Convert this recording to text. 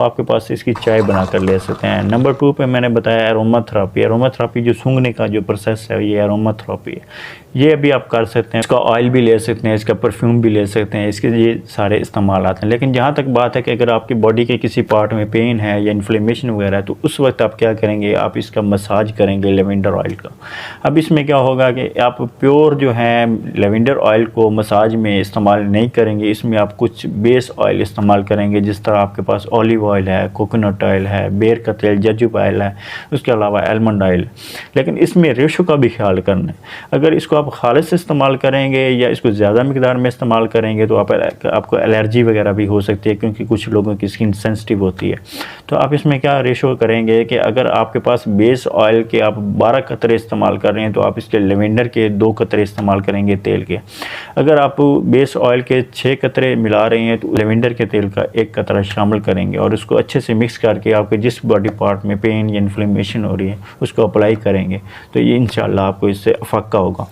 आपके पास इसकी चाय बनाकर ले सकते हैं। नंबर 2 पे मैंने बताया एरोमा थेरेपी। एरोमा थेरेपी जो सूंघने का जो प्रोसेस है ये एरोमा थेरेपी है, ये भी आप कर सकते हैं। इसका ऑयल भी ले सकते हैं, इसका परफ्यूम भी ले सकते हैं, इसके ये सारे इस्तेमाल आते हैं। लेकिन जहाँ तक बात है कि अगर आपकी बॉडी के किसी पार्ट में पेन है या इन्फ्लेमेशन वगैरह है तो उस वक्त आप क्या करेंगे, आप इसका मसाज करेंगे लेवेंडर ऑयल का। अब इसमें क्या होगा कि आप प्योर जो है लेवेंडर ऑयल को मसाज में इस्तेमाल नहीं करेंगे, इसमें आप कुछ बेस ऑयल इस्तेमाल करेंगे। जिस तरह आपके पास ऑलिव ऑयल है, कोकोनट ऑयल है, बेर का तेल, जजुब ऑयल है, उसके अलावा आलमंड ऑयल। लेकिन इसमें रेशो का भी ख्याल करना है। अगर इसको आप खालिस इस्तेमाल करेंगे या इसको ज़्यादा मिकदार में इस्तेमाल करेंगे तो आपको एलर्जी वगैरह भी हो सकती है, क्योंकि कुछ लोगों की स्किन सेंसिटिव होती है। तो आप इसमें क्या रेशो करेंगे कि अगर आपके पास बेस ऑयल के आप 12 कतरे इस्तेमाल कर रहे हैं तो आप इसके लेवेंडर के 2 कतरे इस्तेमाल करेंगे तेल के। अगर आप बेस ऑयल के 6 कतरे मिला रहे हैं तो लेवेंडर के तेल का 1 कतरा शामिल करेंगे और उसको अच्छे से मिक्स करके आपके जिस बॉडी पार्ट में पेन या इन्फ्लेमेशन हो रही है उसको अप्लाई करेंगे। तो ये इंशाल्लाह आपको इससे फ़ायदा होगा।